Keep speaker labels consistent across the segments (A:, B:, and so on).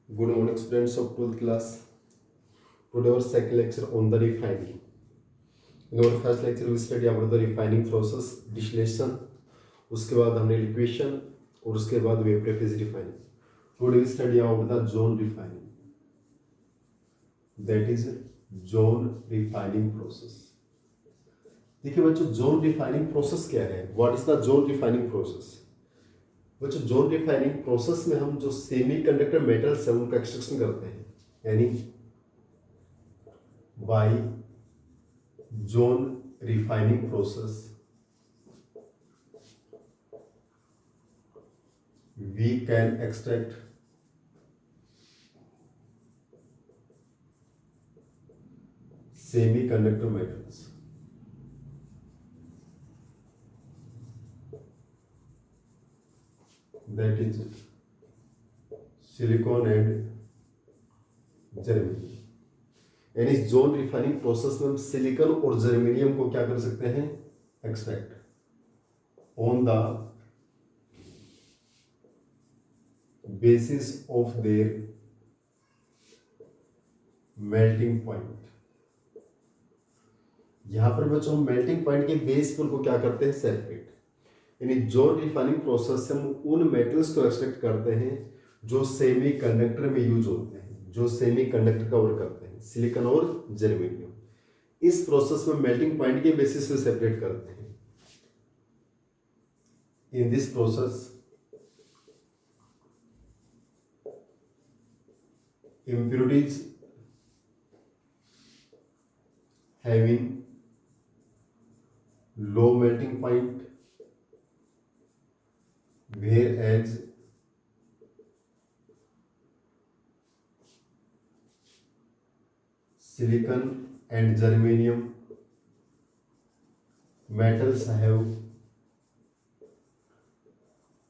A: Good morning, students of 12th class. Today, our second lecture on the refining. In our first lecture, we study about the refining process, distillation. उसके बाद हमने liquefaction और उसके बाद vapor phase refining. Today, we study about the zone refining. That is zone refining process. देखिए बच्चों, zone refining process क्या है? What is the zone refining process? बच्चों, जोन रिफाइनिंग प्रोसेस में हम जो सेमीकंडक्टर मेटल्स है उनका एक्सट्रैक्शन करते हैं, यानी by zone refining process we can extract semiconductor metals. That is silicon and germanium. यानी इस जोन रिफाइनिंग प्रोसेस में हम सिलिकॉन और जर्मेनियम को क्या कर सकते हैं? Extract on the basis of their melting point. यहां पर बच्चों हम मेल्टिंग पॉइंट के बेस पर को क्या करते हैं? सेपरेट. यानी जोन रिफाइनिंग प्रोसेस से हम उन मेटल्स को एक्सट्रैक्ट करते हैं जो सेमी कंडक्टर में यूज होते हैं, जो सेमी कंडक्टर कवर करते हैं, सिलिकॉन और जर्मेनियम. इस प्रोसेस में मेल्टिंग पॉइंट के बेसिस पे सेपरेट करते हैं. इन this process impurities having low melting point, whereas silicon and germanium metals have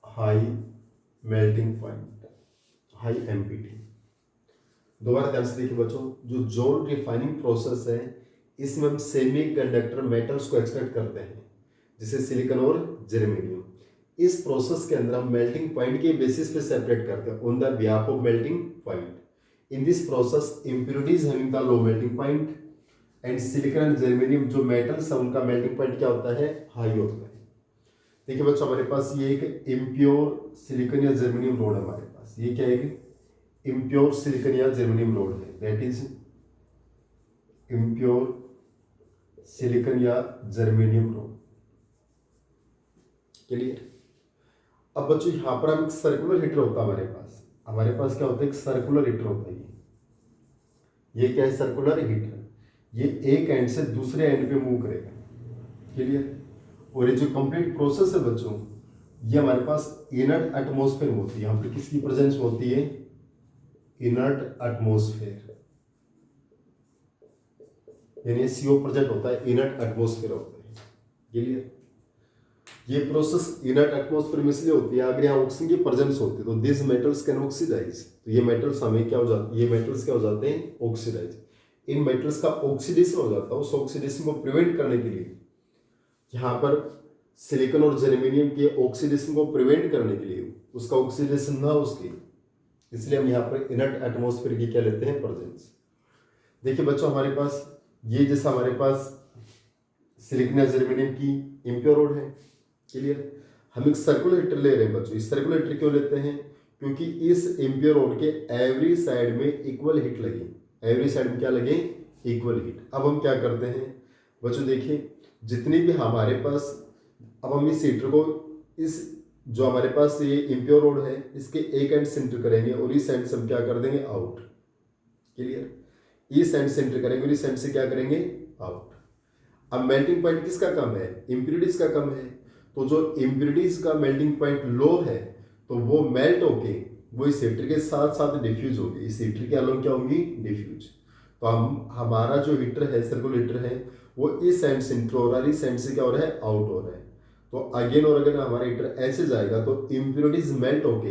A: high melting point, high MPT. दोबारा ध्यान से देखिए बच्चों, जो जोन रिफाइनिंग प्रोसेस है इसमें हम सेमी कंडक्टर मेटल्स को एक्सट्रैक्ट करते हैं, जैसे सिलिकॉन और जर्मेनियम. इस प्रोसेस के अंदर हम मेल्टिंग पॉइंट के बेसिस पे सेपरेट करते हैं on the behalf of melting point. In this process impurities having the low melting point and silicon and germanium जो मेटल्स है उनका मेल्टिंग पॉइंट क्या होता है? हाई होता है. देखिए बच्चों, हमारे पास ये एक इम्प्योर सिलिकॉन या जर्मेनियम रोड है हमारे पास. ये क्या है? इम्प्योर सिलिकॉन या जर्मेनियम रोड है. दैट इज इम्प्योर सिलिकॉन या जर्मेनियम रोड. क्लियर? अब बच्चों यहां पर हम एक सर्कुलर हीटर होता है हमारे पास क्या होता है? एक सर्कुलर हीटर होता है. ये क्या है? Circular heater. ये एक एंड से दूसरे एंड पे मूव करेगा. क्लियर? और ये जो कंप्लीट प्रोसेस है बच्चों, ये हमारे पास इनर्ट एटमॉस्फेयर में होती है. यहाँ पर किसकी प्रेजेंस होती है? Inert atmosphere. यानी CO प्रेजेंट होता है, इनर्ट एटमॉस्फेयर होता है. क्लियर? ये प्रोसेस इनर्ट एटमॉस्फेयर में इसलिए होती है अगर यहाँ ऑक्सीजन की प्रेजेंस होती है तो दिस मेटल्स कैन ऑक्सीडाइज. तो ये मेटल्स हमें क्या हो जाते हैं? ये मेटल्स क्या हो जाते हैं? ऑक्सीडाइज. इन मेटल्स का ऑक्सीडेशन हो जाता है. उस ऑक्सीडेशन को प्रिवेंट करने के लिए यहाँ पर सिलिकॉन और जर्मेनियम के ऑक्सीडेशन को प्रिवेंट करने के लिए, उसका ऑक्सीडेशन ना उसकी, इसलिए हम यहाँ पर इनर्ट एटमॉस्फेयर की क्या लेते हैं? प्रेजेंस. देखिए बच्चों, हमारे पास ये जैसा हमारे पास सिलिकॉन या जर्मेनियम की इम्प्योर रोड है. क्लियर? हम एक सर्कुलर हीटर ले रहे हैं बच्चों. इस सर्कुलर हीटर क्यों लेते हैं? क्योंकि इस इम्प्योर रोड के एवरी साइड में इक्वल हीट लगे. एवरी साइड में क्या लगे? Equal heat. अब हम क्या करते हैं बच्चों? देखिए, जितनी भी हमारे पास, अब हम इस हीटर को, इस जो हमारे पास ये इम्प्योर रोड है इसके एक एंड सेंटर करेंगे और इस एंड से हम क्या कर देंगे? आउट. क्लियर? इस एंड सेंटर करेंगे और इस एंड से क्या करेंगे? आउट. अब मेल्टिंग पॉइंट किसका कम है? इम्प्योरिटीज का कम है. तो जो इम्प्योरिटीज का मेल्टिंग पॉइंट लो है तो वो मेल्ट होके वो इस हीटर के साथ साथ डिफ्यूज होगी. इस हीटर के अलोंग क्या होंगी? डिफ्यूज. तो हमारा जो हीटर है, सर्कुलर हीटर है, वो इस एंड से इंटर हो रहा है, इस एंड से क्या हो रहा है? आउट हो रहा है. तो अगेन और अगर हमारा हीटर ऐसे जाएगा तो इम्प्योरिटीज मेल्ट होके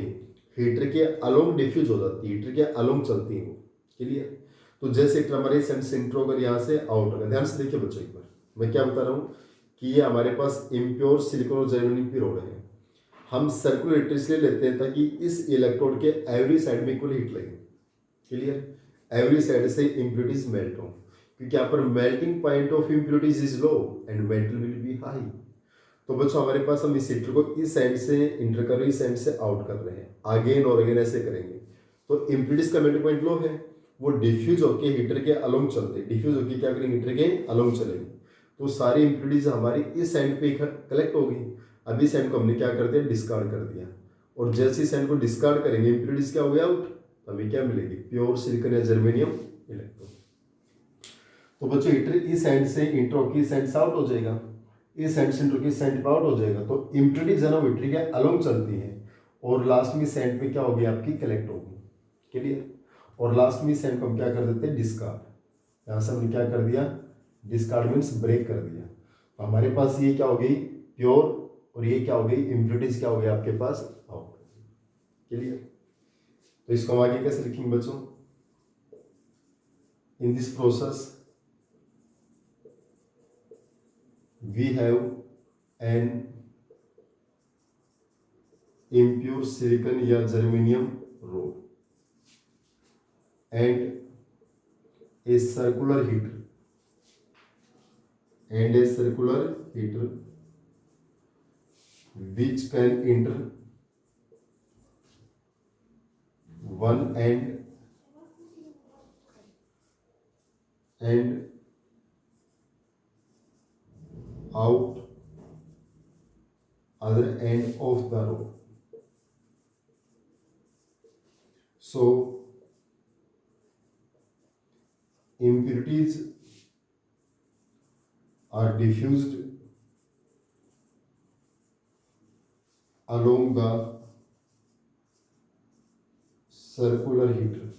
A: हीटर के अलोंग डिफ्यूज हो जाती है, हीटर के अलोंग चलती है वो. क्लियर? तो जैसे हीटर हमारे इस एंड से इंटर होकर यहाँ से आउट होगा. ध्यान से देखिए बच्चों, एक बार मैं क्या बता रहा हूँ कि ये हमारे पास इम्प्योर सिलिकॉन और जर्मेनियम की रोड है. हम सर्कुलर हीटर इसलिए लेते हैं ताकि इस इलेक्ट्रोड के एवरी साइड में इक्वल हीट लगे. क्लियर। एवरी साइड से इम्प्योरिटीज मेल्ट हो, क्योंकि यहाँ पर melting point of impurities is low and metal will be high. तो बच्चों हमारे पास हम इस हीटर को इस साइड से इंटर कर रहे हैं, इस साइड से आउट कर रहे हैं, अगेन और अगेन ऐसे करेंगे। तो इम्प्योरिटीज का मेल्टिंग पॉइंट लो है, वो डिफ्यूज होकर हीटर के अलोंग चलते हैं, डिफ्यूज होकर क्या करेंगे, हीटर के अलोंग चलेंगे। तो सारी इम्प्योरिटीज हमारी इस साइड पे कलेक्ट होगी। अब इस साइड को हमने क्या कर दिया, डिस्कार्ड कर दिया। और जैसे इस साइड को डिस्कार्ड करेंगे इम्प्योरिटीज क्या हो गया, आउट। हमें क्या मिलेगी, प्योर सिलिकॉन या जर्मेनियम इलेक्ट्रोड। तो बच्चों हीटर इस साइड से इंटर होकर इस साइड से आउट हो जाएगा, इस साइड से इंटर होकर इस साइड पे आउट हो जाएगा। तो इम्प्योरिटीज है ना हीटर के अलोंग चलती है और लास्ट में साइड पे क्या होगी, आपकी कलेक्ट होगी। क्लियर। और लास्ट में साइड को हम क्या कर देते हैं, डिस्कार्ड। यहाँ से हमने क्या कर दिया, डिस्कार्ड मीन्स ब्रेक कर दिया। तो हमारे पास ये क्या हो गई, प्योर, और ये क्या हो गई, इम्प्योरिटीज क्या हो गई आपके पास, आउट। क्लियर। तो इसको हम आगे कैसे लिखेंगे बच्चों, इन this process we have an impure silicon या germanium rod and a circular heater which can enter one end and out other end of the rod. So impurities are diffused along the circular heater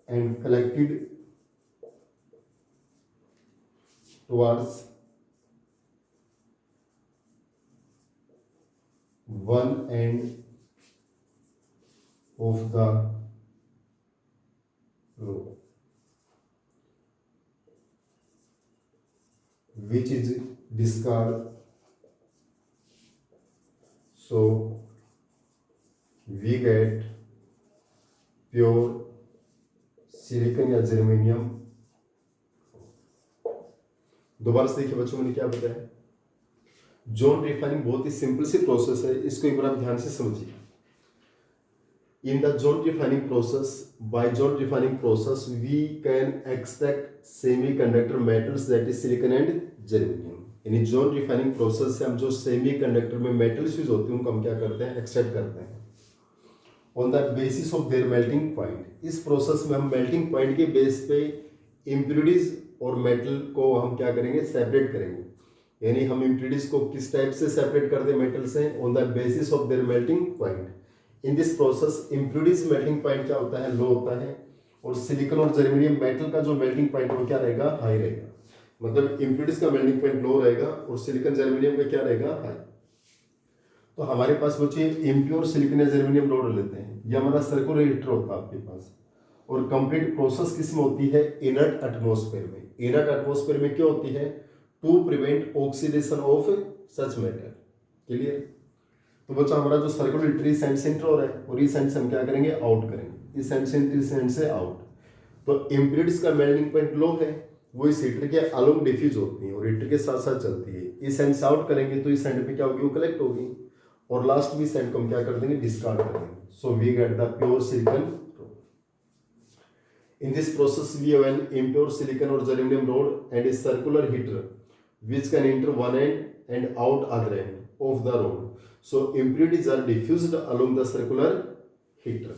A: and collected towards one end of the row, which is discard. So we get pure silicon या germanium. दोबारा से देखिए बच्चों, मैंने क्या बताया, zone refining बहुत ही simple सी process है, इसको एक बार आप ध्यान से समझिए। In the zone refining process, by zone refining process we can extract semiconductor metals that is silicon and germanium. यानी जोन रिफाइनिंग प्रोसेस से हम जो सेमीकंडक्टर में मेटल्स यूज होते हैं उनको हम क्या करते हैं, एक्सट्रैक्ट करते हैं on the basis of their melting point. इस प्रोसेस में हम मेल्टिंग पॉइंट के बेस पे इम्प्योरिटीज और मेटल को हम क्या करेंगे, सेपरेट करेंगे। यानी हम इम्प्योरिटीज को किस टाइप से सेपरेट करते हैं मेटल से, on the basis of their melting point. In this process impurities melting point क्या होता है, लो होता है, और सिलिकॉन और जर्मेनियम मेटल का जो मेल्टिंग पॉइंट वो क्या रहेगा, हाई रहेगा। मतलब इम्प्योरिटीज का मेल्टिंग पॉइंट लो रहेगा और सिलिकॉन जर्मेनियम का क्या रहेगा, हाई। तो हमारे पास बच्चे इम्प्योर सिलिकॉन या जर्मेनियम रोड लेते हैं, ये हमारा सर्कुलर हीटर होता है आपके पास। और कंप्लीट प्रोसेस किस में होती है, इनर्ट एटमॉस्फेयर में। इनर्ट एटमॉस्फेयर में क्या होती है, to prevent oxidation of such metal. Clear. तो बच्चा हमारा जो सर्कुलर हीटर इस साइड से इंटर हो रहा है और इस साइड से हम क्या करेंगे, आउट करेंगे, इस साइड से इंटर, इस साइड से आउट। तो इम्प्योरिटीज का मेल्टिंग पॉइंट लो है, वो इस हीटर के अलोंग डिफ्यूज होती है और हीटर के साथ साथ चलती है। इस साइड से आउट करेंगे तो इस साइड पे क्या होगी, वो कलेक्ट होगी, और लास्ट में साइड को हम क्या कर देंगे, डिस्कार्ड कर देंगे। So we get the pure silicon. In this process, we have an impure silicon or germanium rod and a circular heater which can enter one end and out other end of the rod. So impurities are diffused along the circular heater.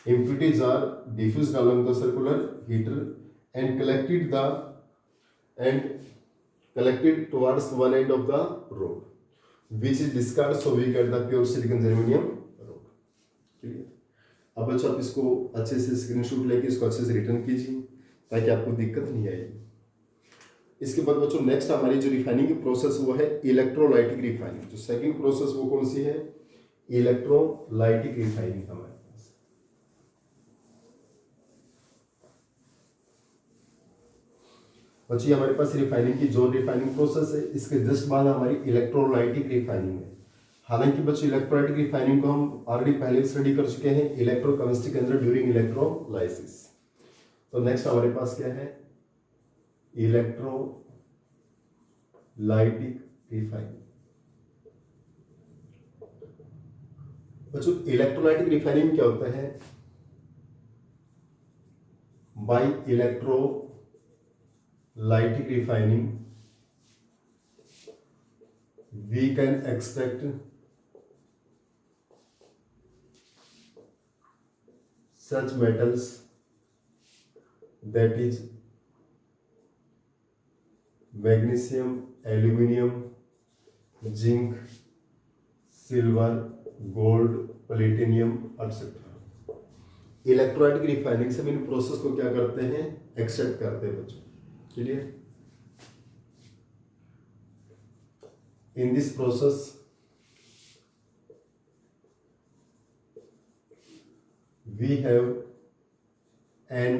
A: Impurities are diffused along the circular heater and collected towards one end of the rod, which is discarded. So we get the pure silicon germanium rod. Clear? अब बच्चों आप इसको अच्छे से screenshot लेके इसको अच्छे से रिटर्न कीजिए ताकि आपको दिक्कत नहीं आएगी। इसके बाद बच्चों नेक्स्ट हमारी जो रिफाइनिंग की प्रोसेस वो है इलेक्ट्रोलाइटिक रिफाइनिंग। जो सेकंड प्रोसेस वो कौन सी है, इलेक्ट्रोलाइटिक रिफाइनिंग हमारे पास। बच्चों हमारे पास रिफाइनिंग की जो रिफाइनिंग प्रोसेस है, इसके जस्ट बाद हमारी इलेक्ट्रोलाइटिक रिफाइनिंग है। हालांकि बच्चों इलेक्ट्रोलाइटिक रिफाइनिंग को हम ऑलरेडी पहले स्टडी कर चुके हैं इलेक्ट्रोकेमिस्ट्री के अंदर ड्यूरिंग इलेक्ट्रोलाइसिस। तो नेक्स्ट हमारे पास क्या है, इलेक्ट्रोलाइटिक रिफाइनिंग। बच्चों इलेक्ट्रोलाइटिक रिफाइनिंग क्या होता है, by electrolytic refining we can extract such metals that is magnesium, aluminum, zinc, silver, gold, platinum etc. Electrolytic refining से हम इन प्रोसेस को क्या करते हैं, एक्सट्रैक्ट करते हैं बच्चों। Clear? In this process, we have an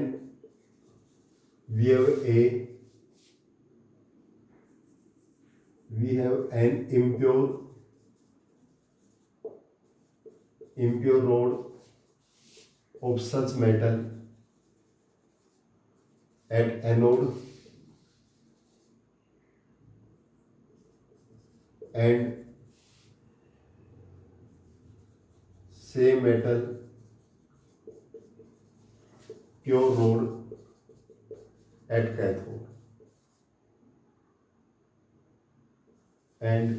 A: impure rod of such metal at anode and same metal pure rod at cathode and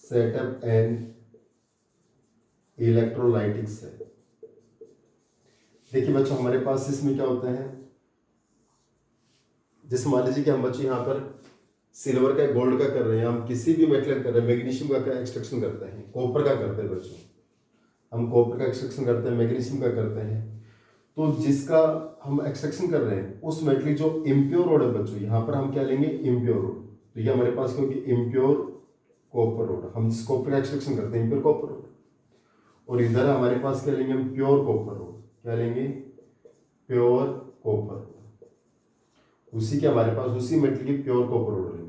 A: set up an electrolytic cell। देखिए बच्चों हमारे पास इसमें क्या होता है, जैसे मान लीजिए कि हम बच्चे यहाँ पर सिल्वर का गोल्ड का कर रहे हैं, हम किसी भी मेटल कर रहे हैं, मैग्नीशियम का एक्सट्रैक्शन करते हैं, कॉपर का करते हैं बच्चों, हम कॉपर का एक्सट्रैक्शन करते हैं, मैग्नीशियम का करते हैं। तो जिसका हम एक्सट्रैक्शन कर रहे हैं उस मेटल जो इम्प्योर रोड है बच्चों, यहाँ पर हम क्या लेंगे, इम्प्योर रोड। तो ये हमारे पास क्योंकि इम्प्योर कॉपर रोड, हम जिस कॉपर का एक्सट्रैक्शन करते हैं इम्प्योर कॉपर रोड, और इधर हमारे पास क्या लेंगे, हम प्योर कॉपर रोड। क्या लेंगे, प्योर कॉपर रोड। उसी के हमारे पास उसी मेटल की प्योर कॉपर रोड लेंगे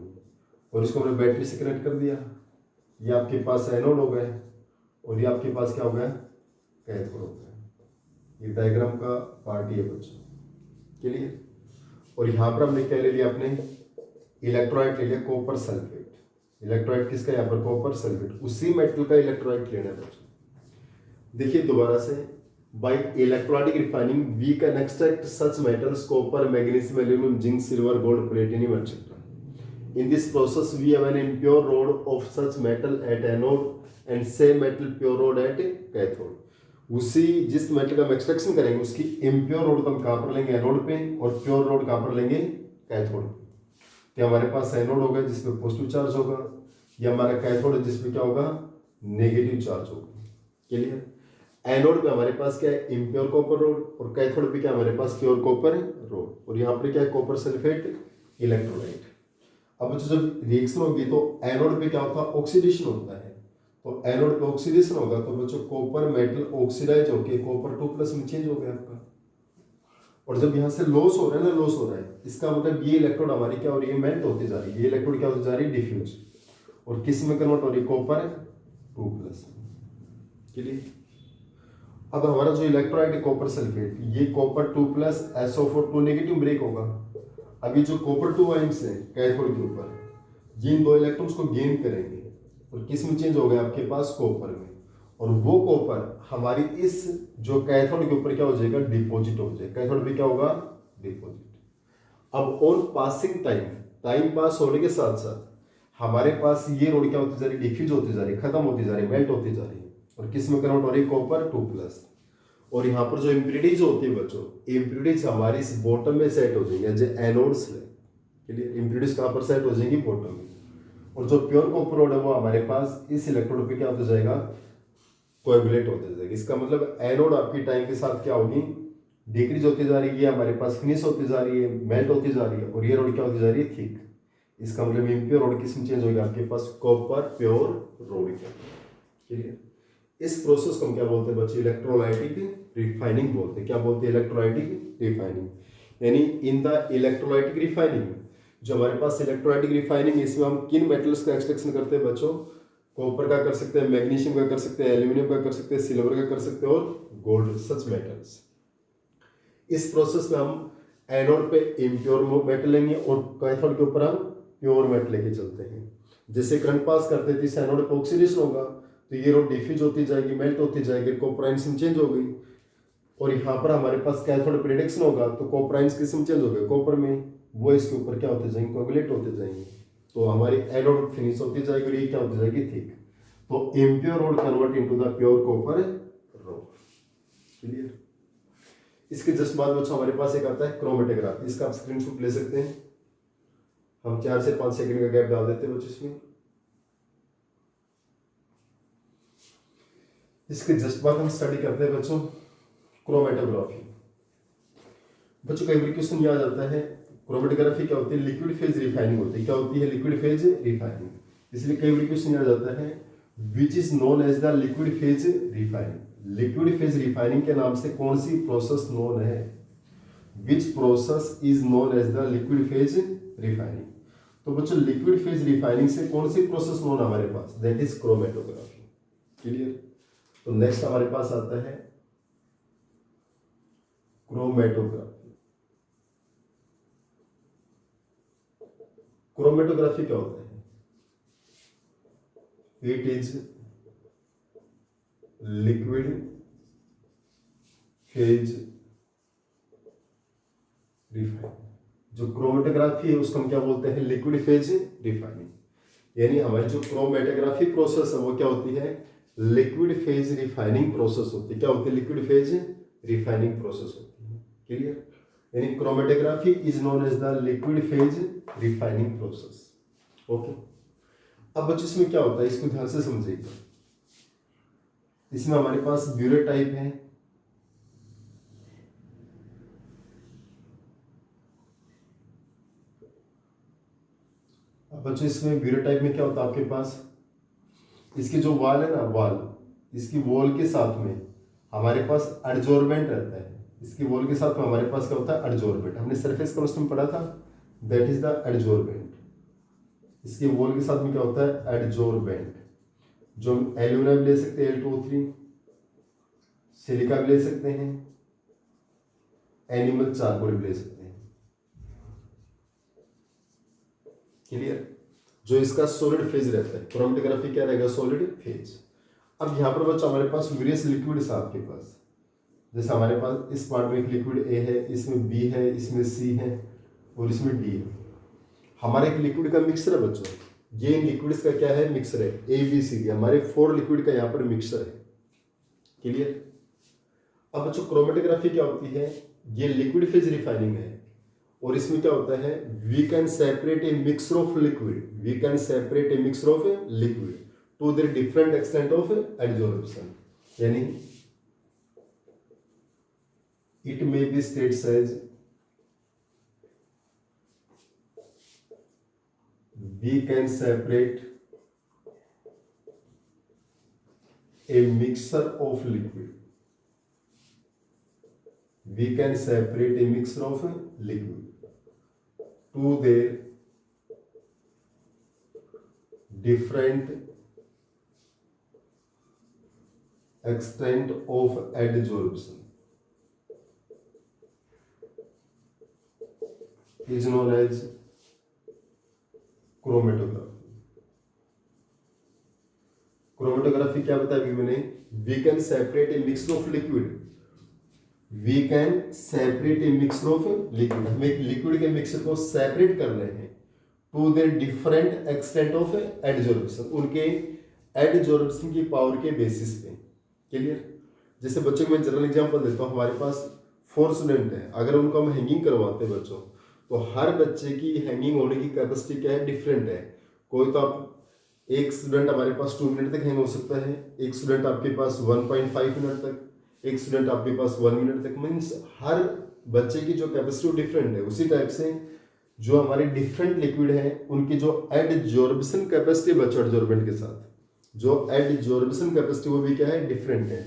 A: और इसको हमने बैटरी से कनेक्ट कर दिया। ये आपके पास एनोड हो गया और ये आपके पास क्या हो गया, कैथोड हो गया। ये डायग्राम का पार्ट ही है बच्चों। क्लियर? और यहाँ पर हमने क्या ले लिया, अपने इलेक्ट्रोलाइट ले लिया कॉपर सल्फेट। इलेक्ट्रोलाइट किसका, यहाँ पर कॉपर सल्फेट, उसी मेटल का इलेक्ट्रोलाइट लेना है बच्चों। देखिए दोबारा से, by electrolytic refining we can extract such metals copper, magnesium, aluminium, zinc, silver, gold, platinum etcetera. In this process, we have an impure rod of such metal at anode and same metal pure rod at cathode। उसी जिस metal का हम extraction करेंगे उसकी impure road को हम कहाँ पर लेंगे, एनोड पे, और प्योर रोड कहाँ पर लेंगे, कैथोड पे। तो हमारे पास एनोड होगा जिसपे पॉजिटिव चार्ज होगा, या हमारा कैथोड जिसपे क्या होगा, नेगेटिव चार्ज होगा। क्लियर? एनोड पे हमारे पास क्या है, इम्प्योर कॉपर रोड, और कैथोड पे क्या हमारे पास प्योर कॉपर रोड, और यहाँ पर क्या है, कॉपर सल्फेट इलेक्ट्रोलाइट। अब जब रिएक्शन होगी तो एनोड पे क्या होता है, ऑक्सीडेशन होता है। तो एनोड पे ऑक्सीडेशन होगा तो बच्चों कॉपर मेटल ऑक्सीडाइज होकर कॉपर 2+ में चेंज हो गया आपका। और जब यहाँ से लॉस हो रहा है ना, लॉस हो रहा है, इसका मतलब ये इलेक्ट्रोड हमारी क्या हो रही है, मेल्ट होती जा रही है। ये इलेक्ट्रोड क्या होती जा रही है, डिफ्यूज, और किस में कन्वर्ट हो रही है, कॉपर 2+। क्लियर? अब हमारा जो इलेक्ट्रोलाइट है कॉपर सल्फेट, ये कॉपर 2+ SO4 2 नेगेटिव ब्रेक होगा। अभी जो कॉपर 2 आयंस है कैथोड के ऊपर, जिन 2 इलेक्ट्रॉन्स को गेन करेंगे और किस में चेंज हो गया, आपके पास कॉपर में, और वो कॉपर हमारी इस जो कैथोड के ऊपर क्या हो जाएगा, डिपॉजिट हो जाएगा। कैथोड पे क्या होगा, डिपॉजिट। अब on passing time, time pass होने के साथ साथ हमारे पास ये रोड क्या होती जा रही है, डिफ्यूज होती जा रही है, खत्म होती जा रही है, मेल्ट होती जा रही है, और किस में कन्वर्ट हो रही है, कॉपर 2+। और यहाँ पर जो इम्प्यूरिटीज होती है बच्चों, इम्प्यूरिटीज हमारी इस बॉटम में सेट हो जाएंगे, जो एनोड्स है। क्लियर? इम्प्यूरिटीज कहाँ पर सेट हो जाएंगी, बॉटम में। और जो प्योर कॉपर रोड है वो हमारे पास इस इलेक्ट्रोड पे क्या होता जाएगा, कोएगुलेट होता जाएगा। इसका मतलब एनोड आपकी टाइम के साथ क्या होगी, डिक्रीज होती जा रही है, हमारे पास फिनिश होती जा रही है, मेल्ट होती जा रही है, और ये रोड क्या होती जा रही है, थिक। इसका मतलब इम्प्योर रोड किस में चेंज होगी, आपके पास कॉपर प्योर रोड क्या। क्लियर? इस प्रोसेस को हम क्या बोलते हैं बच्चे, इलेक्ट्रोलाइटिक रिफाइनिंग बोलते हैं। क्या बोलते हैं, इलेक्ट्रोलाइटिक रिफाइनिंग। यानी इन द इलेक्ट्रोलाइटिक रिफाइनिंग जो हमारे पास इलेक्ट्रोलाइटिक रिफाइनिंग, इसमें हम किन मेटल्स का एक्सट्रैक्शन करते हैं बच्चों? कॉपर का कर सकते हैं, मैग्नीशियम का कर सकते हैं, एल्यूमिनियम का कर सकते हैं, सिल्वर का कर सकते हैं और गोल्ड, सच मेटल्स। इस प्रोसेस में हम एनोड पे इम्प्योर मेटल लेंगे और कैथोड के ऊपर हम प्योर मेटल लेके चलते हैं। जैसे करंट पास करते थे, इस एनोड पे ऑक्सीडेशन होगा तो ये रो डिफ्यूज होती जाएगी, मेल्ट होती जाएगी, कॉपर आयंस में चेंज हो गई। और यहाँ पर हमारे पास कैथोड पे रिडक्शन होगा तो कॉपर आयंस किस्म चेंज हो गए कॉपर में, वो इसके ऊपर क्या होते जाएंगे? कोगुलेट होते जाएंगे। तो हमारी एनोड फिनिश होती जाएगी और ये क्या होती जाएगी? थिक। तो impure road convert into the pure copper road. Clear? इसके जस्ट बाद बच्चों हमारे पास एक आता है क्रोमेटोग्राफी। इसका आप स्क्रीनशॉट ले सकते हैं। हम 4 से 5 सेकंड का गैप डाल देते हैं बच्चों इसमें। इसके जस्ट बाद हम स्टडी करते हैं बच्चों क्रोमेटोग्राफी। बच्चों कई बार क्वेश्चन ये आ जाता है, क्रोमेटोग्राफी क्या होती है? लिक्विड फेज रिफाइनिंग होती है। क्या होती है? Liquid phase refining. इसलिए कई बार क्वेश्चन आ जाता है which is known as the liquid phase refining. Liquid phase refining के नाम से कौन सी प्रोसेस नोन है? Which process is known as the liquid phase refining. तो बच्चों लिक्विड फेज रिफाइनिंग से कौन सी प्रोसेस नोन है हमारे पास? That is chromatography. क्लियर? तो नेक्स्ट हमारे पास आता है क्रोमेटोग्राफी। क्रोमेटोग्राफी क्या होता है? It is liquid phase refining. जो क्रोमेटोग्राफी है उसको हम क्या बोलते हैं? Liquid phase refining. यानी हमारी जो क्रोमेटोग्राफी प्रोसेस है वो क्या होती है? लिक्विड फेज रिफाइनिंग प्रोसेस होती है। क्या होती है? लिक्विड फेज रिफाइनिंग प्रोसेस होती है। क्लियर? यानी chromatography is known as the liquid phase refining process. Okay. अब बच्चों इसमें क्या होता है इसको ध्यान से समझिएगा। इसमें हमारे पास ब्यूरेट टाइप है, अब बच्चों इसमें ब्यूरेट टाइप में क्या होता है आपके पास? इसकी जो वॉल है ना, वॉल, इसकी वॉल के साथ में हमारे पास एडजॉर्बेंट रहता है। इसकी वॉल के साथ में हमारे पास क्या होता है? एडजॉर्बेंट। हमने सरफेस केमिस्ट्री में पढ़ा था, दैट इज द एडजॉर्बेंट। इसके वॉल के साथ में क्या होता है? एडजॉर्बेंट। जो हम एल्यूमिना भी ले सकते हैं Al2O3, सिलिका भी ले सकते हैं, एनिमल चारकोल भी ले सकते हैं। क्लियर? जो इसका सॉलिड फेज रहता है, क्रोमेटोग्राफी क्या रहेगा? Solid phase. अब यहाँ पर बच्चों हमारे पास वेरियस लिक्विड है आपके पास। जैसे हमारे पास इस पार्ट में एक लिक्विड ए है, इसमें बी है, इसमें सी है और इसमें डी है। हमारे एक लिक्विड का मिक्सर है बच्चों। ये इन लिक्विड्स का क्या है? मिक्सर है। ABCD हमारे 4 लिक्विड का यहाँ पर मिक्सर है। क्लियर? अब बच्चों क्रोमेटोग्राफी क्या होती है? ये लिक्विड फेज रिफाइनिंग है और इसमें क्या होता है? We can separate a mixture of liquid, we can separate a mixture of liquid to their different extent of adsorption. यानी it may be states as we can separate a mixture of liquid, we can separate a mixture of liquid to their different extent of adsorption is known as chromatography. Chromatography क्या बताया अभी मैंने? We can separate a mixture of liquid, we can separate a mixture of liquid. हम एक liquid के mixer को separate कर रहे हैं to their different extent of adsorption, उनके एडजॉर्प्शन की पावर के बेसिस पे। क्लियर? जैसे बच्चों को मैं जनरल एग्जांपल देता हूँ। हमारे पास 4 स्टूडेंट हैं, अगर उनको हम हैंगिंग करवाते हैं बच्चों, तो हर बच्चे की हैंगिंग होने की कैपेसिटी क्या है? डिफरेंट है। कोई तो आप एक स्टूडेंट हमारे पास 2 मिनट तक हैंग हो सकता है, एक स्टूडेंट आपके पास 1.5 मिनट तक, एक स्टूडेंट आपके पास 1 मिनट तक। मीन्स हर बच्चे की जो कैपेसिटी डिफरेंट है। उसी टाइप से जो हमारे डिफरेंट लिक्विड है उनकी जो एडजॉर्प्शन कैपेसिटी बच्चों एडजॉर्बेंट के साथ, जो एडजॉर्प्शन कैपेसिटी वो भी क्या है? डिफरेंट है।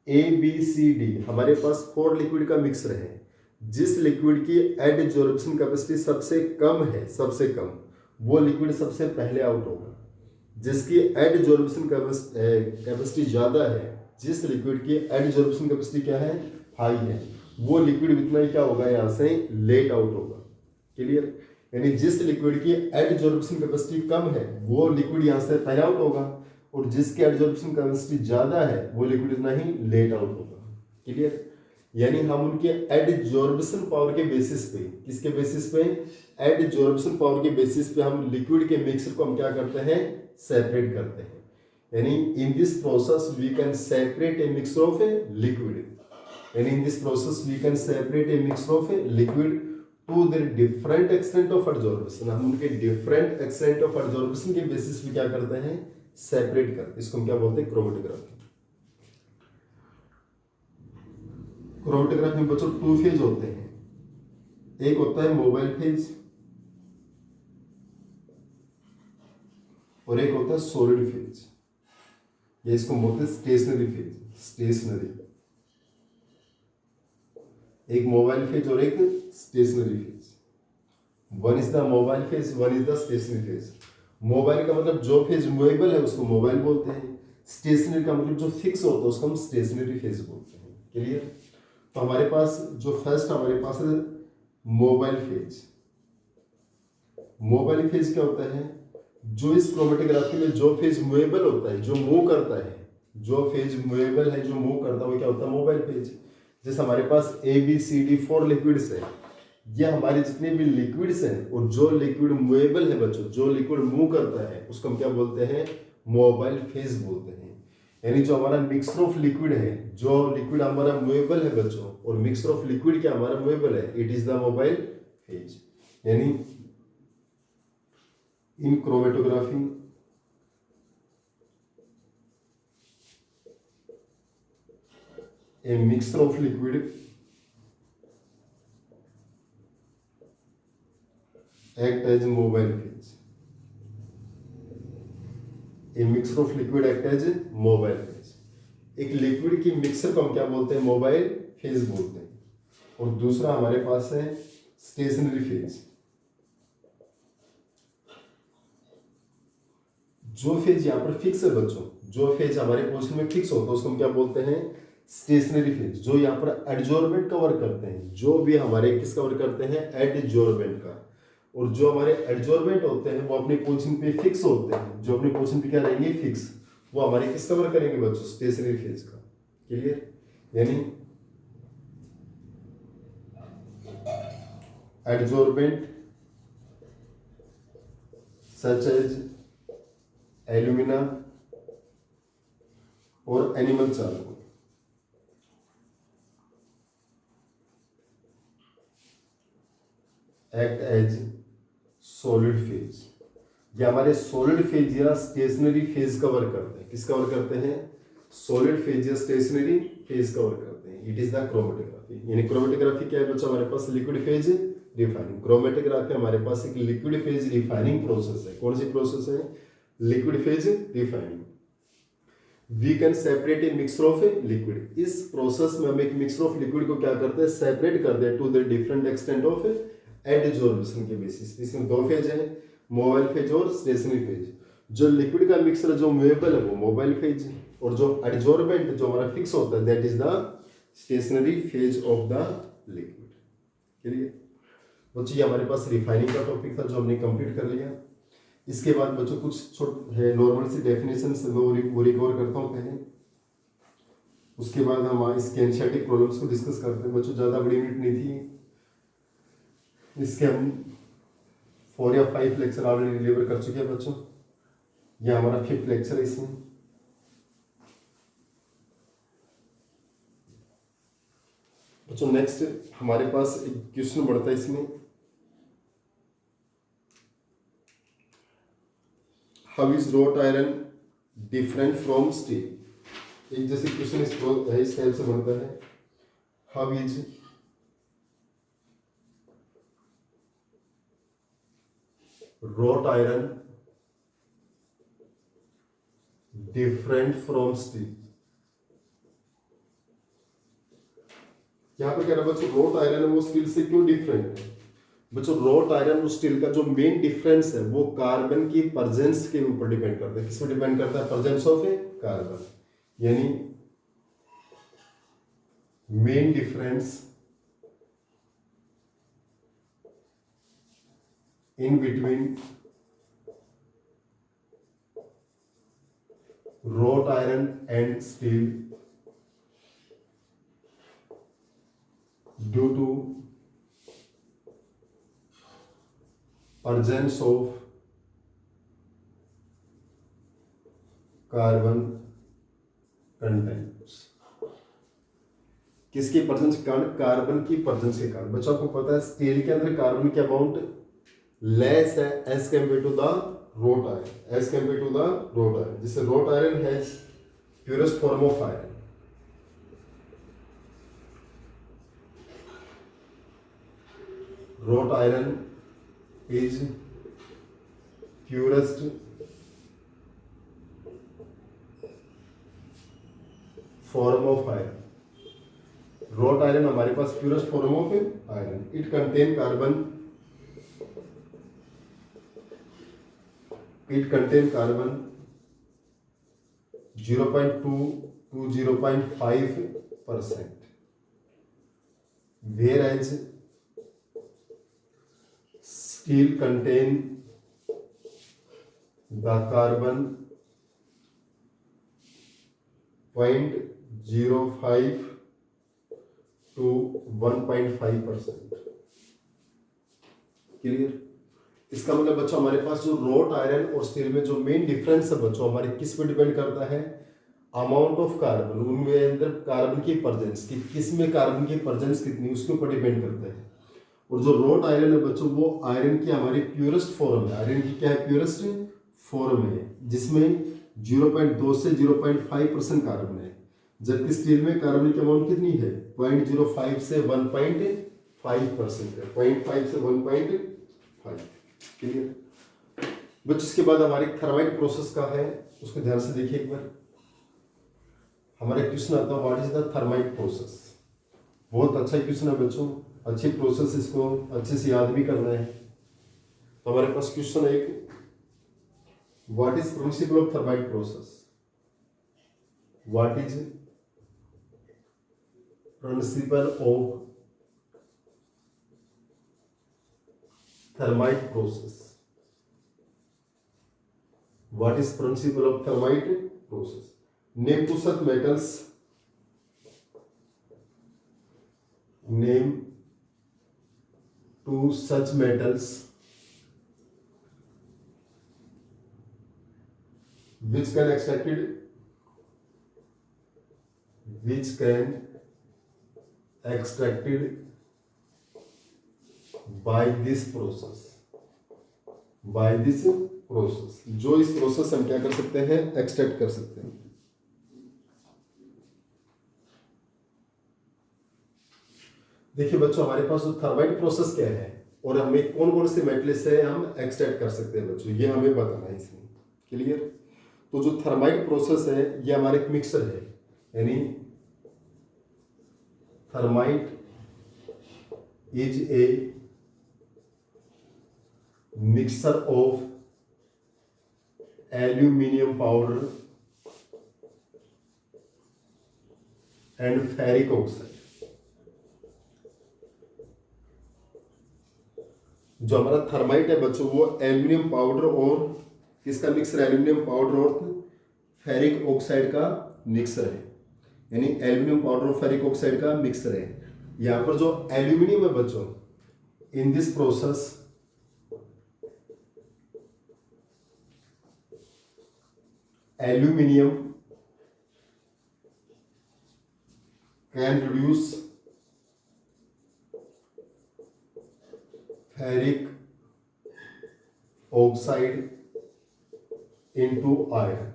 A: ABCD हमारे पास 4 लिक्विड का मिक्सर है जिस लिक्विड की एडजॉर्प्शन कैपेसिटी सबसे कम है, सबसे कम, वो लिक्विड सबसे पहले आउट होगा। जिसकी एडजॉर्प्शन कैपेसिटी ज़्यादा है, जिस लिक्विड की एडजॉर्प्शन कैपेसिटी क्या है, हाई है, वो लिक्विड इतना ही क्या होगा, यहाँ से लेट आउट होगा। क्लियर? यानी जिस लिक्विड की एडजॉर्प्शन कैपेसिटी कम है वो लिक्विड यहाँ से पहले आउट होगा, और जिसकी एडजॉर्प्शन कैपेसिटी ज़्यादा है वो लिक्विड इतना ही लेट आउट होगा। क्लियर? यानी हम उनके एडजॉर्प्शन पावर के बेसिस पे, किसके बेसिस पे, एडजॉर्प्शन पावर के बेसिस पे हम लिक्विड के मिक्सर को हम क्या करते हैं, सेपरेट करते हैं। यानी in this process we can separate a mixture of a liquid, यानी in this process we can separate a mixture of a liquid to their different extent of adsorption. हम उनके डिफरेंट एक्सटेंट ऑफ एडजॉर्प्शन के basis पे क्या करते हैं, separate करते हैं। इसको हम क्या बोलते हैं, क्रोमेटोग्राफी। क्रोमेटोग्राफी में बच्चों 2 फेज होते हैं, एक होता है मोबाइल फेज और एक होता है सॉलिड फेज, या इसको बोलते हैं स्टेशनरी फेज। स्टेशनरी, एक मोबाइल फेज और एक stationary phase. One is the mobile phase, one is the stationary phase. Mobile का मतलब जो फेज मूवेबल है उसको मोबाइल बोलते हैं, स्टेशनरी का मतलब जो फिक्स होता है उसको हम स्टेशनरी फेज बोलते हैं। क्लियर? तो हमारे पास जो फर्स्ट हमारे पास है मोबाइल फेज। मोबाइल फेज क्या होता है, जो इस क्रोमेटोग्राफी में जो फेज मूवेबल होता है, जो मूव करता है, जो फेज मूवेबल है, जो मूव करता है, वो क्या होता है, मोबाइल फेज। जैसे हमारे पास ABCD 4 लिक्विड्स है, ये हमारे जितने भी लिक्विड्स हैं, और जो लिक्विड मूवेबल है बच्चों, जो लिक्विड मूव करता है उसको हम क्या बोलते हैं, मोबाइल फेज बोलते हैं। यानी जो हमारा मिक्सर ऑफ लिक्विड है, जो लिक्विड हमारा मूवेबल है बच्चों, और मिक्सर ऑफ लिक्विड क्या हमारा मूवेबल है, it is the mobile phase. यानी इन chromatography a mixture of liquid act as mobile phase. A mixture of liquid act as mobile phase. एक लिक्विड की मिक्सर को हम क्या बोलते हैं, मोबाइल फेज बोलते हैं। और दूसरा हमारे पास है स्टेशनरी फेज। जो फेज यहाँ पर फिक्स है बच्चों, जो फेज हमारे पोजीशन में फिक्स होता है उसको हम क्या बोलते हैं, स्टेशनरी फेज। जो यहाँ पर एडजॉर्बेंट का वर्क करते हैं, जो भी हमारे किसका वर्क करते हैं, एडजॉर्बेंट का। और जो हमारे एडजॉर्बेंट होते हैं वो अपनी पोजीशन पे फिक्स होते हैं, जो अपनी पोजीशन पे क्या रहेंगे, फिक्स, वो हमारे किसका वर्क करेंगे बच्चों, स्टेशनरी फेज का। क्लियर? यानी एडजॉर्बेंट सच एज एल्यूमिना और animal charcoal act as solid phase. ये हमारे सॉलिड फेज या स्टेशनरी फेज का वर्क करते हैं। किसका वर्क करते हैं, सॉलिड फेज या स्टेशनरी फेज का वर्क करते हैं। It is the chromatography. यानी क्रोमेटोग्राफी क्या है बच्चों, हमारे पास लिक्विड फेज रिफाइनिंग। क्रोमेटोग्राफी हमारे पास एक लिक्विड फेज रिफाइनिंग प्रोसेस है। कौन सी प्रोसेस है, liquid phase refining. We can separate a mixture of a liquid. इस प्रोसेस में हम एक मिक्सर ऑफ लिक्विड को क्या करते हैं, सेपरेट करते हैं to the different extent of adsorption के बेसिस। इसमें 2 फेज है, मोबाइल फेज और स्टेशनरी फेज। जो लिक्विड का मिक्सर जो मूवेबल है वो मोबाइल फेज, और जो एडजॉर्बेंट जो हमारा फिक्स होता है that is the stationary phase of the liquid. Clear बच्चों? ये हमारे पास रिफाइनिंग का टॉपिक था जो हमने कंप्लीट कर लिया। इसके बाद बच्चों कुछ छोटे है नॉर्मल सी डेफिनेशन वो रिकवर करता हूँ पहले, उसके बाद हम इसके एनसीईआरटी प्रॉब्लम्स को डिस्कस करते हैं। बच्चों ज़्यादा बड़ी यूनिट नहीं थी, इसके हम 4 या 5 लेक्चर ऑलरेडी डिलीवर कर चुके हैं बच्चों। यह हमारा 5th लेक्चर है इसमें। बच्चों नेक्स्ट हमारे पास एक क्वेश्चन बढ़ता है इसमें, how is road iron different from steel. एक जैसे क्वेश्चन इस टाइप से बनता है, how is wrought iron different from steel। यहाँ पे कह रहा है बच्चों रोट आयरन है वो स्टील से क्यों डिफरेंट है। बच्चों रोट आयरन और स्टील का जो मेन डिफरेंस है वो कार्बन की प्रेजेंस के ऊपर डिपेंड करता है। किस पे डिपेंड करता है? Presence of a carbon. यानी main difference in between wrought iron and steel due to presence of carbon contents। किसकी प्रेजेंस के कारण? कार्बन की प्रेजेंस के कारण। बच्चों आपको पता है स्टील के अंदर कार्बन की अमाउंट लेस है as compare to the wrought iron, as compared to the wrought iron। जिससे wrought iron has purest form of iron। wrought iron is purest form of iron। wrought iron हमारे पास purest form of iron। it contain carbon 0.2 to 0.5%, whereas steel contain the carbon 0.05 to 1.5%। Clear? इसका मतलब बच्चों हमारे पास जो road iron और steel में जो main difference है बच्चों हमारे किस पे डिपेंड करता है? अमाउंट ऑफ कार्बन, उनमें अंदर कार्बन की प्रेजेंस की, किस में कार्बन की प्रेजेंस कितनी उसके ऊपर डिपेंड करता है। और जो रोट आयरन है बच्चों वो आयरन की हमारी प्योरेस्ट फॉर्म है। आयरन की क्या है? प्योरेस्ट फॉर्म है जिसमें 0.2 से 0.5% कार्बन है। जबकि स्टील में कार्बन की अमाउंट कितनी है? 0.05 से 1.5% है। 0.5 से 1.5। क्लियर? बच्चों इसके बाद हमारे थर्माइट प्रोसेस का है, उसको ध्यान से देखिए एक बार। हमारे क्वेश्चन आता है what is the thermite process. बहुत अच्छा क्वेश्चन है बच्चों, अच्छी प्रोसेस, इसको अच्छे से याद भी करना है। तो हमारे पास क्वेश्चन है एक, what is principal of thermite process. What is principle of thermite process। what is principle of thermite process? name to such metals, name to such metals which can extracted by this process। जो इस process हम क्या कर सकते हैं? Extract कर सकते हैं। देखिए बच्चों हमारे पास जो थर्माइट प्रोसेस क्या है और हमें कौन कौन से मेटल से हम एक्सट्रैक्ट कर सकते हैं बच्चों, ये हमें बताना है इसमें। क्लियर? तो जो थर्माइट प्रोसेस है ये हमारे एक मिक्सर है, यानी thermite is a mixture of aluminium powder and ferric oxide। जो हमारा थर्माइट है बच्चों वो एल्यूमिनियम पाउडर और किसका मिक्सर? एल्यूमिनियम पाउडर और फेरिक ऑक्साइड का मिक्सर है, यानी एल्यूमिनियम पाउडर और फेरिक ऑक्साइड का मिक्सर है। यहाँ पर जो एल्यूमिनियम है बच्चों, इन this process aluminium can reduce ferric oxide into iron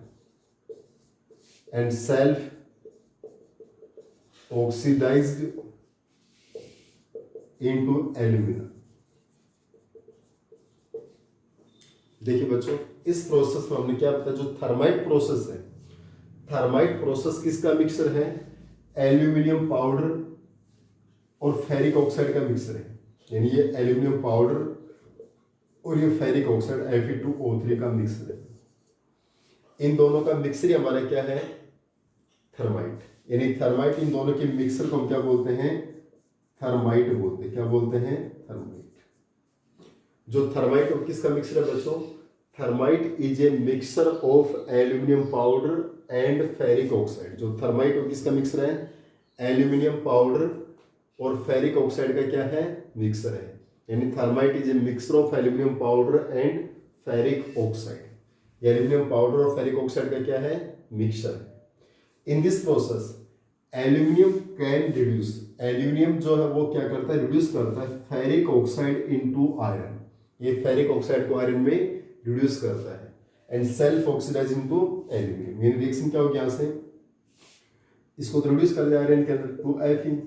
A: and self oxidized into alumina। देखिए बच्चों इस प्रोसेस में हमने क्या बताया, जो थर्माइट प्रोसेस है, थर्माइट प्रोसेस किसका मिक्सर है? एल्यूमिनियम पाउडर और फेरिक ऑक्साइड का मिक्सर है, यानी ये एल्यूमिनियम पाउडर और ये फेरिक ऑक्साइड Fe2O3 का मिक्सर है। इन दोनों का मिक्सर ही हमारा क्या है, थर्माइट। यानी थर्माइट, इन दोनों के मिक्सर को हम क्या बोलते हैं, थर्माइट बोलते हैं। क्या बोलते हैं, थर्माइट। जो थर्माइट और किसका मिक्सर है बच्चों, thermite is a mixture of aluminium powder and ferric oxide. जो थर्माइट और किसका मिक्सर है, एल्यूमिनियम पाउडर और फेरिक ऑक्साइड का क्या है, मिक्सर है। यानी thermite is a mixture of aluminium powder and ferric oxide. Aluminium powder और फेरिक ऑक्साइड का क्या है, मिक्सर है। इन this process aluminium can reduce, aluminium जो है वो क्या करता है, रिड्यूस करता है फेरिक ऑक्साइड इनटू आयरन। ये फेरिक ऑक्साइड को आयरन में रिड्यूस करता है and self oxidise into aluminium. ये रिएक्शन क्या होगी, यहां से इसको तो रिड्यूस कर दिया आयरन के अंदर टू Fe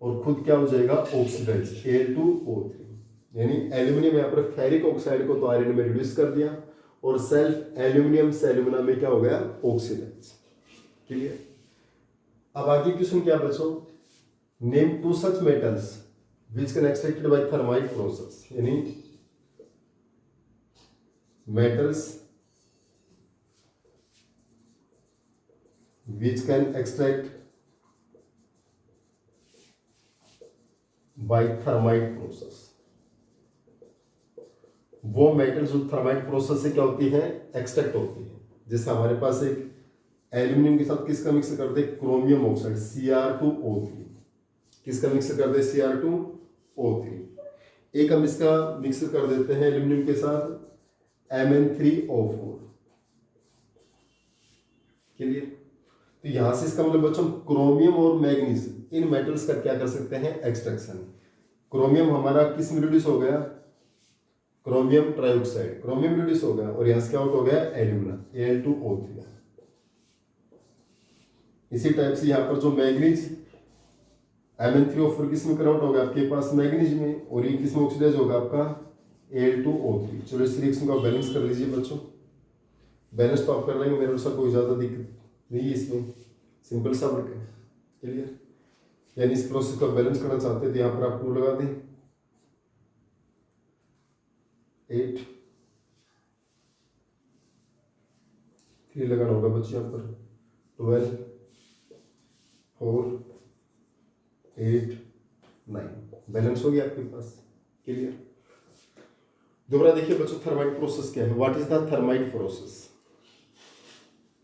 A: और खुद क्या हो जाएगा, ऑक्सीडाइज Al2O3। यानी एल्यूमिनियम यहाँ पर फेरिक ऑक्साइड को तो आयरन में रिड्यूस कर दिया और सेल्फ एल्यूमिनियम से एल्यूमिना में क्या हो गया, ऑक्सीडाइज। क्लियर। अब आगे क्वेश्चन क्या बच्चों, name to such metals which can extracted by thermite process. यानी metals which can extract by thermite process। वो मेटल जो थर्माइट प्रोसेस से क्या होती है, एक्सट्रैक्ट होती है। जैसे हमारे पास एक एल्यूमिनियम के साथ किसका मिक्स करते हैं, क्रोमियम ऑक्साइड Cr2O3। किसका मिक्स करते हैं, Cr2O3। एक हम इसका मिक्स कर देते हैं एल्यूमिनियम के साथ Mn3O4। क्लियर। तो यहां से इसका मतलब बच्चों क्रोमियम और मैग्नीज, इन मेटल्स का क्या कर सकते हैं, एक्सट्रैक्शन। क्रोमियम हमारा किस में रिड्यूस हो गया, क्रोमियम ट्राइऑक्साइड, क्रोमियम रिड्यूस हो गया और यहां से क्या आउट हो गया, एल्यूमिना Al2O3। इसी टाइप से यहाँ पर जो मैग्नीज Mn3O4 किस में कन्वर्ट होगा, आपके पास मैग्नीज में, और ये किस में ऑक्सीडाइज होगा, आपका Al2O3। चलो इस रिएक्शन को बैलेंस कर लीजिए बच्चों। बैलेंस तो आप कर लेंगे, मेरे अनुसार कोई ज़्यादा दिक्कत नहीं है इसमें, सिंपल सा वर्क है। क्लियर। यानी इस प्रोसेस को बैलेंस करना चाहते हैं तो यहाँ पर आप 2 लगा दें, 8, 3 लगाना होगा बच्चे यहाँ पर, 12, 4, 8, 9 बैलेंस हो गया आपके पास। क्लियर। दोबारा देखिए बच्चों, थर्माइट प्रोसेस क्या है, what is the thermite process.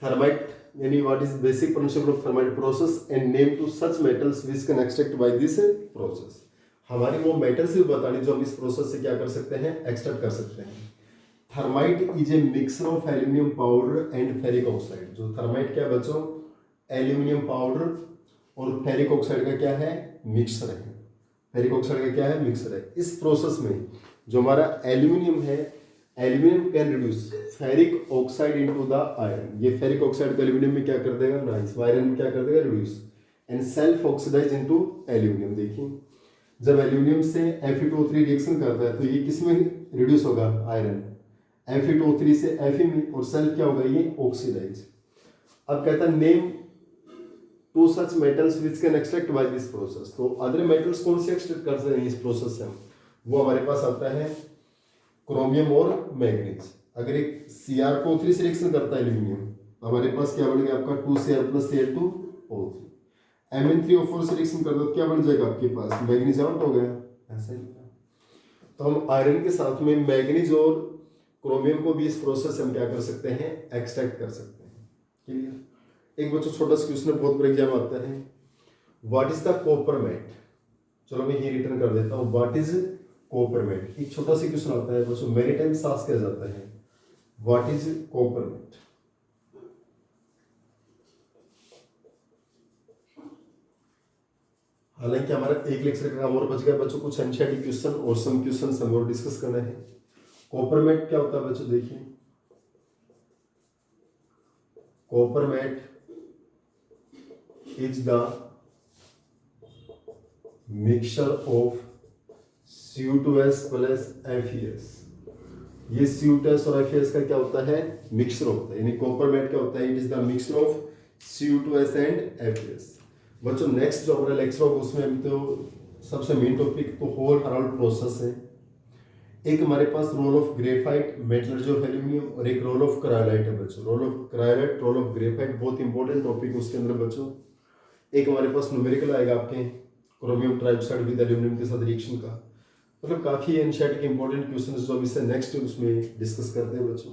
A: Thermite यानी what is basic principle of thermite process and name to such metals which can extract by this process. हमारी वो मेटल्स भी बतानी जो हम इस प्रोसेस से क्या कर सकते हैं, एक्सट्रैक्ट कर सकते हैं। Thermite is a mixture of aluminium powder and ferric oxide. जो थर्माइट क्या है बच्चों, एल्यूमिनियम पाउडर और फेरिक ऑक्साइड का क्या है, मिक्सर है। फेरिक ऑक्साइड का क्या है, मिक्सर है। इस प्रोसेस में जो हमारा एल्यूमिनियम है, aluminium can reduce ferric oxide into the iron. ये फेरिक ऑक्साइड को एल्यूमिनियम में क्या कर देगा, नाइस, आयरन में क्या कर देगा, reduce and self oxidise into aluminium. देखिए जब एल्यूमिनियम से Fe2O3 रिएक्शन करता है तो ये किस में रिड्यूस होगा, आयरन, Fe2O3 से Fe में, और सेल्फ क्या होगा, ये ऑक्सीडाइज। अब कहता है name to such metals which can extract by this process. तो अदर मेटल्स कौन से एक्सट्रैक्ट कर सकते हैं इस प्रोसेस से, वो हमारे पास आता है क्रोमियम और मैग्नीज। अगर एक Cr2O3 से रिएक्शन करता है एल्यूमिनियम तो हमारे पास क्या बन गया आपका 2Cr + Al2O3। Mn3O4 से रिएक्शन करता है क्या बन जाएगा आपके पास, मैग्नीज आउट हो गया, ऐसा ही। तो हम आयरन के साथ में मैग्नीज और क्रोमियम को भी इस प्रोसेस से हम क्या कर सकते हैं, एक्सट्रैक्ट कर सकते हैं। क्लियर। एक बच्चों छोटा सा क्वेश्चन बहुत बड़ा एग्जाम आता है, व्हाट इज द कॉपरमेट। चलो मैं ये रिटर्न कर देता हूँ, व्हाट इज कॉपरमेट। एक छोटा सा क्वेश्चन आता है बच्चों, मेरी टाइम सास किया जाता है, व्हाट इज कॉपरमेट। हालांकि हमारा एक लेक्चर का काम और बच गया बच्चों, कुछ एनसीईआरटी क्वेश्चन और सम क्वेश्चन हम और डिस्कस करना है। कॉपरमेट क्या होता है बच्चों, देखिए copper matte is the mixture of Cu2S + FeS। ये Cu2S और FeS का क्या होता है, मिक्सचर होता है। यानी कॉपरमेट क्या होता है, it is the mixture of Cu2S and FeS। बच्चों नेक्स्ट जो हमारा लेक्चर होगा उसमें हम तो सबसे मेन टॉपिक तो होल हराल्ड प्रोसेस है। एक हमारे पास role of graphite, metallurgy of aluminium, और एक रोल ऑफ क्रायोलाइट है बच्चों। Role of cryolite, role of graphite, बहुत इंपॉर्टेंट टॉपिक उसके अंदर बच्चों। एक हमारे पास न्यूमेरिकल आएगा आपके क्रोमियम ट्राइऑक्साइड विद एल्यूमिनियम के साथ रिएक्शन का। मतलब काफ़ी एनसीईआरटी के इंपॉर्टेंट क्वेश्चन जो हम इससे नेक्स्ट उसमें डिस्कस करते हैं बच्चों।